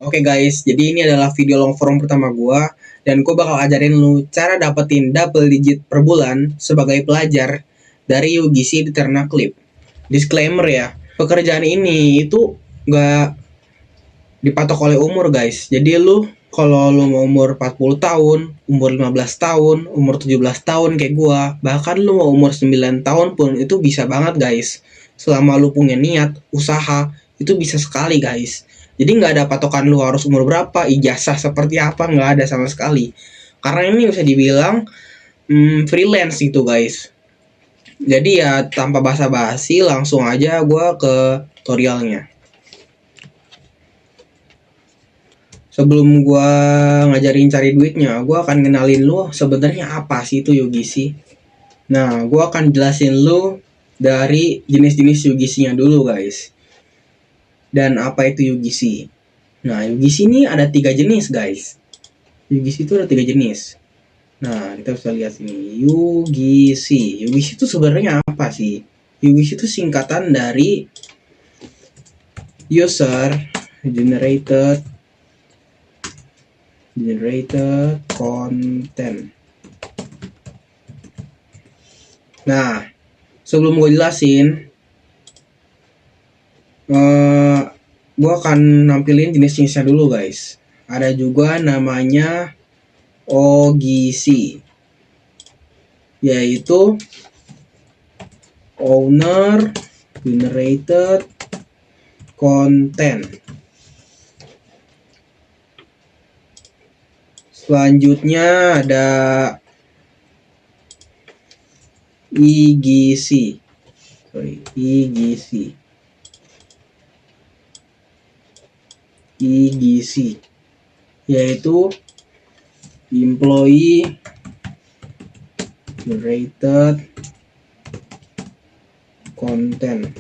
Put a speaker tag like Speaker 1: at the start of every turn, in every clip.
Speaker 1: Oke guys, jadi ini adalah video long form pertama gua dan gua bakal ajarin lu cara dapetin double digit per bulan sebagai pelajar dari UGC di Ternaklift. Disclaimer ya, pekerjaan ini itu gak dipatok oleh umur guys. Jadi lu kalau lu mau umur 40 tahun, umur 15 tahun, umur 17 tahun kayak gua, bahkan lu mau umur 9 tahun pun itu bisa banget guys. Selama lu punya niat, usaha, itu bisa sekali guys. Jadi nggak ada patokan lu harus umur berapa, ijazah seperti apa, nggak ada sama sekali. Karena ini bisa dibilang freelance gitu guys. Jadi ya tanpa basa-basi langsung aja gua ke tutorialnya. Sebelum gua ngajarin cari duitnya, gua akan kenalin lu sebenarnya apa sih itu UGC. Nah, gua akan jelasin lu dari jenis-jenis UGC-nya dulu, guys. Dan apa itu UGC? Nah, UGC ini ada 3 jenis, guys. UGC itu ada 3 jenis. Nah, kita bisa lihat sini. UGC. UGC itu sebenarnya apa sih? UGC itu singkatan dari User Generated Content. Nah, sebelum gue jelasin, gue akan nampilin jenis-jenisnya dulu guys. Ada juga namanya OGC, yaitu Owner Generated Content. Selanjutnya ada EGC, yaitu Employee Generated Content.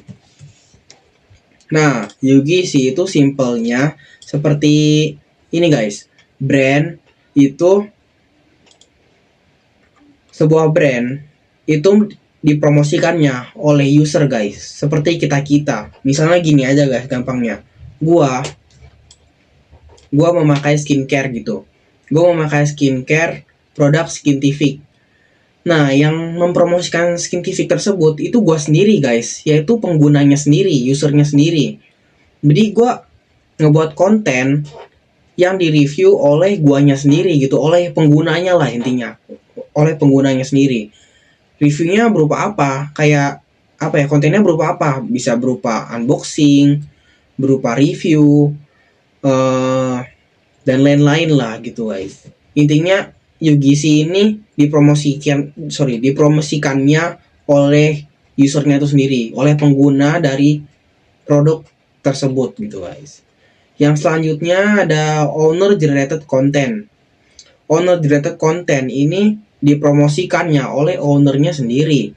Speaker 1: Nah, UGC itu simpelnya seperti ini guys. Brand itu, sebuah brand itu dipromosikannya oleh user guys, seperti kita. Misalnya gini aja guys, gampangnya. Gua memakai skincare gitu. Gua memakai skincare produk Skintific. Nah, yang mempromosikan Skintific tersebut itu gua sendiri guys, yaitu penggunanya sendiri, usernya sendiri. Jadi gua ngebuat konten yang direview oleh guanya sendiri gitu, oleh penggunanya lah intinya, oleh penggunanya sendiri. Reviewnya berupa apa? Kayak apa ya, kontennya berupa apa? Bisa berupa unboxing, berupa review, dan lain-lain lah gitu guys. Intinya UGC ini dipromosikannya oleh usernya itu sendiri, oleh pengguna dari produk tersebut gitu guys. Yang selanjutnya ada Owner Generated Content. Owner Generated Content ini dipromosikannya oleh ownernya sendiri.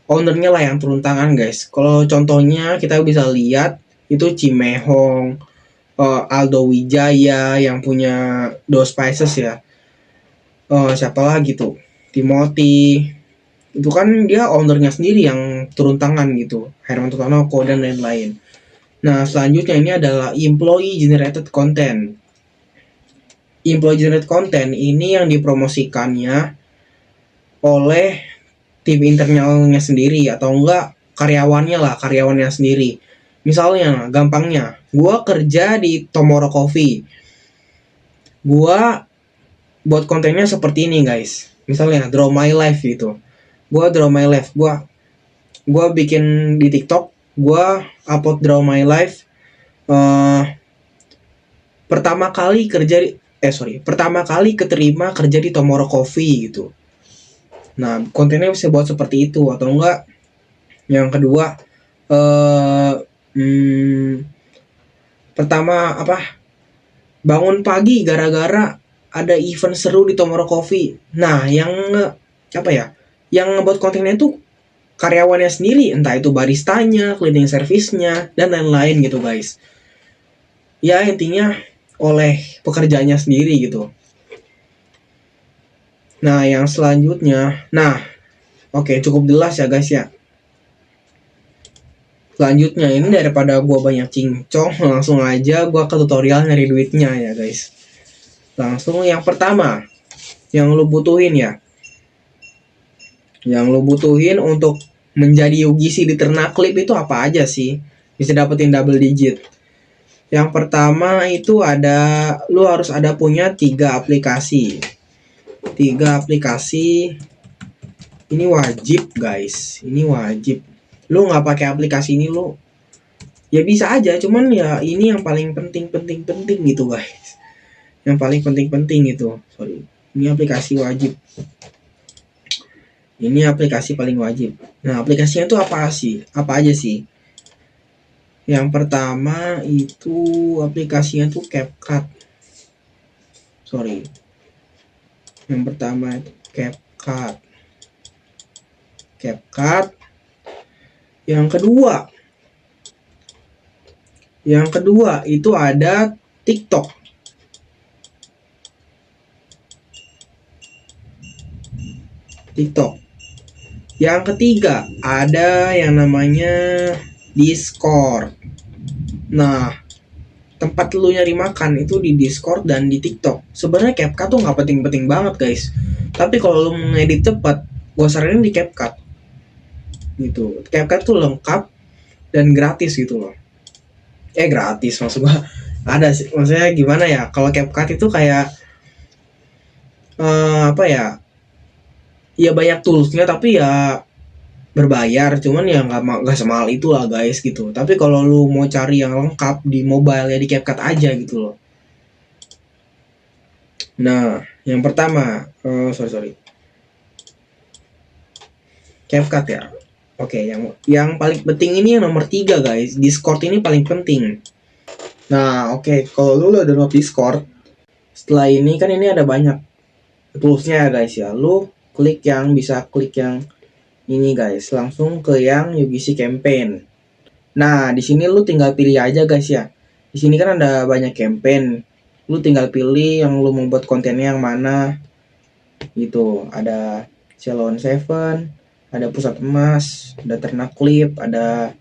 Speaker 1: Ownernya lah yang turun tangan guys. Kalau contohnya kita bisa lihat itu Cimehong, Aldo Wijaya yang punya Do Spices ya. Siapa lagi tuh? Timothy. Itu kan dia ownernya sendiri yang turun tangan gitu. Herman Tutanoko dan lain-lain. Nah, selanjutnya ini adalah Employee Generated Content. Employee Generated Content ini yang dipromosikannya oleh tim internalnya sendiri atau enggak karyawannya sendiri. Misalnya, gampangnya, gue kerja di Tomorrow Coffee. Gue buat kontennya seperti ini guys. Misalnya, Draw My Life gitu. Gue Draw My Life. Gue bikin di TikTok. Gue upload Draw My Life. Pertama kali keterima kerja di Tomorrow Coffee gitu. Nah, kontennya bisa buat seperti itu. Atau enggak, yang kedua, pertama bangun pagi gara-gara ada event seru di Tomorrow Coffee. Nah, yang ngebuat kontennya itu karyawannya sendiri, entah itu baristanya, cleaning service-nya, dan lain-lain gitu guys. Ya intinya oleh pekerjaannya sendiri gitu. Nah, yang selanjutnya, oke, cukup jelas ya guys ya. Selanjutnya ini daripada gua banyak cincong, langsung aja gua ke tutorial nyari duitnya ya guys. Langsung yang pertama, yang lu butuhin ya. Yang lu butuhin untuk menjadi UGC di Ternaklip itu apa aja sih? Bisa dapetin double digit. Yang pertama itu lu harus ada punya 3 aplikasi. 3 aplikasi ini wajib guys, ini wajib. Lu nggak pakai aplikasi ini lu ya bisa aja, cuman ya ini yang paling penting gitu guys. Yang paling penting itu, sorry, ini aplikasi wajib. Ini aplikasi paling wajib. Nah, aplikasinya itu apa sih? Apa aja sih? Yang pertama itu aplikasinya tuh CapCut. Sorry. Yang pertama itu CapCut. CapCut. Yang kedua itu ada TikTok. TikTok. Yang ketiga ada yang namanya Discord. Nah, tempat lu nyari makan itu di Discord dan di TikTok. Sebenarnya CapCut tuh nggak penting-penting banget guys. Tapi kalau lu mau ngedit cepat, gue saranin di CapCut. Gitu. CapCut tuh lengkap dan gratis gitu loh. Gratis maksud gua. Ada sih, maksudnya gimana ya? Kalau CapCut itu kayak apa ya? Ya banyak toolsnya tapi ya berbayar, cuman ya nggak semahal itulah guys gitu. Tapi kalau lu mau cari yang lengkap di mobile ya di CapCut aja gitu loh. Nah, yang pertama, sorry, CapCut ya. Oke, yang paling penting ini yang nomor 3 guys. Discord ini paling penting. Nah, oke, kalau lu udah download Discord, setelah ini kan ini ada banyak toolsnya ya guys ya. Lu bisa klik yang ini guys, langsung ke yang UGC campaign. Nah, di sini lu tinggal pilih aja guys ya. Di sini kan ada banyak campaign. Lu tinggal pilih yang lu mau buat kontennya yang mana. Gitu. Ada Ceylon Seven, ada Pusat Emas, ada Ternaklip, ada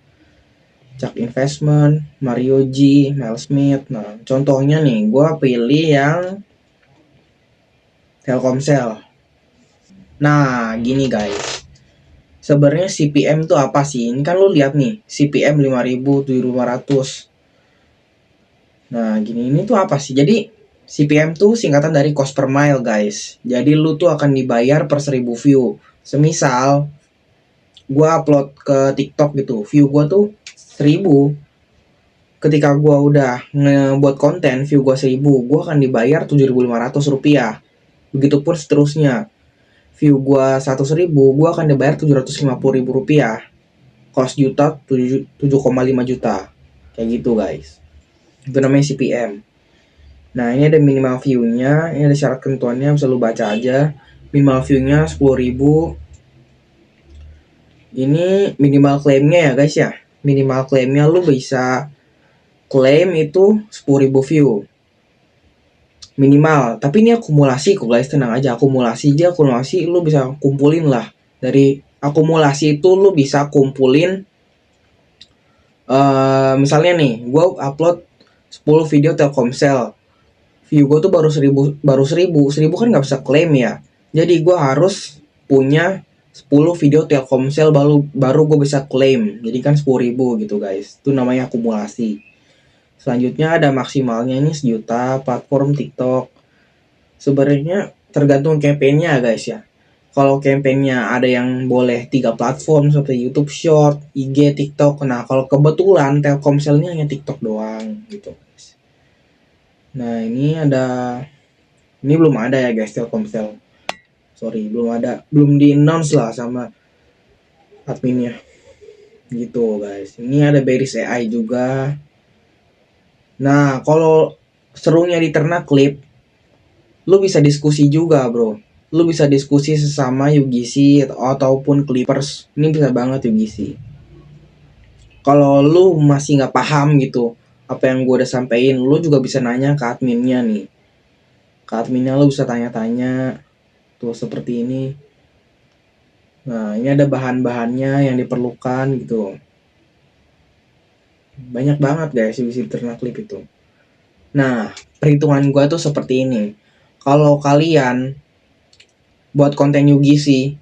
Speaker 1: Cak Investment, Mario G, Mel Smith. Nah, contohnya nih, gua pilih yang Telkomsel. Nah, gini guys. Sebenarnya CPM tuh apa sih? Ini kan lu lihat nih, CPM 5.000, 7.500. Nah, gini, ini tuh apa sih? Jadi, CPM tuh singkatan dari cost per mile, guys. Jadi, lu tuh akan dibayar per 1.000 view. Semisal, gua upload ke TikTok gitu, view gua tuh 1.000. Ketika gua udah ngebuat konten, view gua 1.000, gua akan dibayar 7.500 rupiah. Begitupun seterusnya. View gua 100.000, gua akan dibayar 750.000 rupiah. Cost juta 7,5 juta. Kayak gitu, guys. Itu namanya CPM. Nah, ini ada minimal view-nya, ini ada syarat ketentuannya, bisa lu baca aja. Minimal view-nya 10.000. Ini minimal claim-nya ya guys ya. Minimal claim-nya lu bisa claim itu 10.000 view. Minimal, tapi ini akumulasi kok guys, tenang aja, akumulasi lu bisa kumpulin lah. Dari akumulasi itu lu bisa kumpulin misalnya nih, gue upload 10 video Telkomsel, view gue tuh baru 1000 kan nggak bisa klaim ya. Jadi gue harus punya 10 video Telkomsel baru gue bisa klaim. Jadi kan 10.000 gitu guys. Itu namanya akumulasi. Selanjutnya ada maksimalnya ini 1 juta platform TikTok. Sebenarnya tergantung campaign-nya guys ya. Kalau campaign-nya ada yang boleh 3 platform seperti YouTube Short, IG, TikTok. Nah, kalau kebetulan Telkomselnya hanya TikTok doang gitu guys. Nah, ini belum ada ya guys Telkomsel. Sorry, belum di-announce lah sama adminnya. Gitu guys. Ini ada Beris AI juga. Nah, kalau serunya di Ternaklip, lu bisa diskusi juga, bro. Lu bisa diskusi sesama UGC ataupun Clippers. Ini bisa banget UGC. Kalau lu masih nggak paham gitu apa yang gue udah sampein, lu juga bisa nanya ke adminnya nih. Ke adminnya lu bisa tanya-tanya tuh seperti ini. Nah, ini ada bahan-bahannya yang diperlukan gitu. Banyak banget guys UGC Eternal Clip itu. Nah, perhitungan gue tuh seperti ini. Kalau kalian buat konten UGC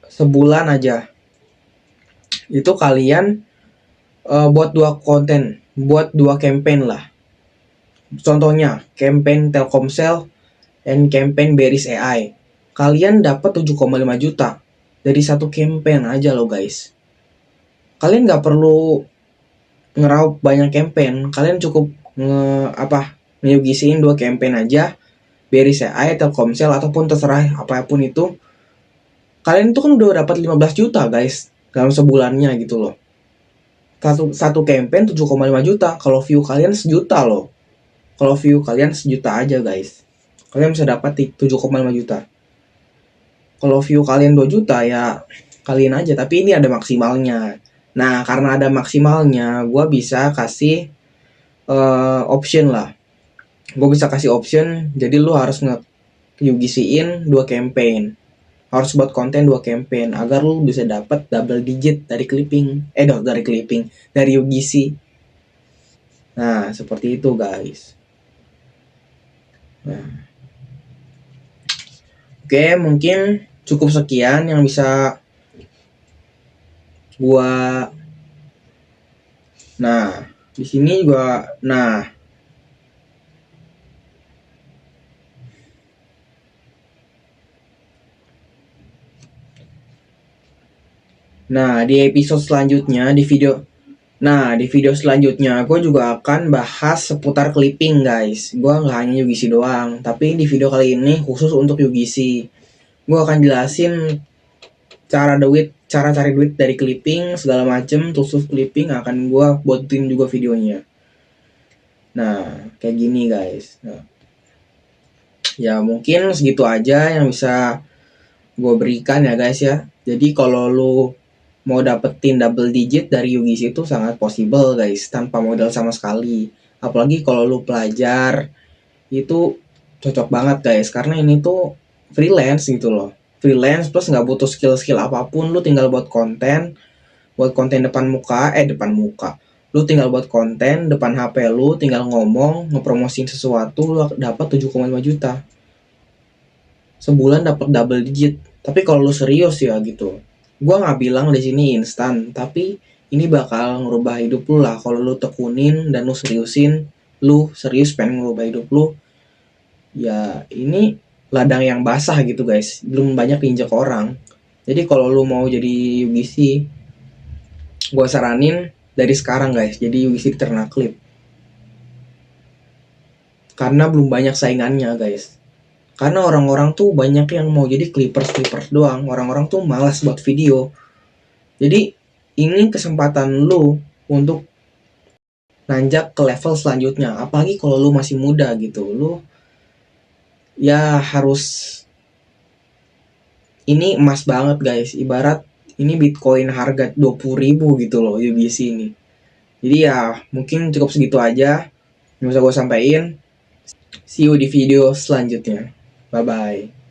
Speaker 1: sebulan aja, itu kalian buat 2 konten, buat 2 campaign lah. Contohnya, campaign Telkomsel dan campaign Beris AI. Kalian dapat 7,5 juta dari 1 campaign aja loh guys. Kalian nggak perlu ngeraup banyak campaign, kalian cukup ngeyugisiin 2 campaign aja, Beris AI, Telkomsel, ataupun terserah apapun itu. Kalian tuh kan udah dapat 15 juta guys dalam sebulannya gitu loh. Satu campaign 7,5 juta. Kalau view kalian sejuta loh. Kalau view kalian sejuta aja guys, kalian bisa dapat 7,5 juta. Kalau view kalian 2 juta ya kalian aja, tapi ini ada maksimalnya. Nah, karena ada maksimalnya, gue bisa kasih option lah. Gue bisa kasih option, jadi lu harus nge-UGC-in 2 campaign. Harus buat konten 2 campaign agar lu bisa dapat double digit dari dari UGC. Nah, seperti itu guys. Nah, oke, mungkin cukup sekian yang bisa gua. Nah, di sini gua di episode selanjutnya di video selanjutnya gue juga akan bahas seputar clipping guys. Gue nggak hanya UGC doang, tapi di video kali ini khusus untuk UGC. Gue akan jelasin cara cari duit dari clipping segala macem, tools clipping akan gue buatin juga videonya. Nah, kayak gini guys. Nah, ya mungkin segitu aja yang bisa gue berikan ya guys ya. Jadi kalau lu mau dapetin double digit dari UGC itu sangat possible guys, tanpa modal sama sekali. Apalagi kalau lu pelajar, itu cocok banget guys, karena ini tuh freelance gitu loh. Freelance plus nggak butuh skill apapun, lu tinggal buat konten depan muka. Lu tinggal buat konten depan HP lu, tinggal ngomong, ngepromosin sesuatu, lu dapat 7,5 juta. Sebulan dapat double digit. Tapi kalau lu serius ya gitu, gue nggak bilang di sini instan, tapi ini bakal ngerubah hidup lu lah kalau lu tekunin dan lu serius pengen ngerubah hidup lu. Ya ini ladang yang basah gitu guys, belum banyak diinjak orang. Jadi kalau lu mau jadi UGC, gue saranin dari sekarang guys, jadi UGC Eternal Clip. Karena belum banyak saingannya guys. Karena orang-orang tuh banyak yang mau jadi clippers doang. Orang-orang tuh malas buat video. Jadi ini kesempatan lu untuk nanjak ke level selanjutnya. Apalagi kalau lu masih muda gitu. Lu ya harus, ini emas banget guys. Ibarat ini Bitcoin harga 20.000 gitu loh UGC ini. Jadi ya mungkin cukup segitu aja yang bisa gue sampaikan. See you di video selanjutnya. Bye bye.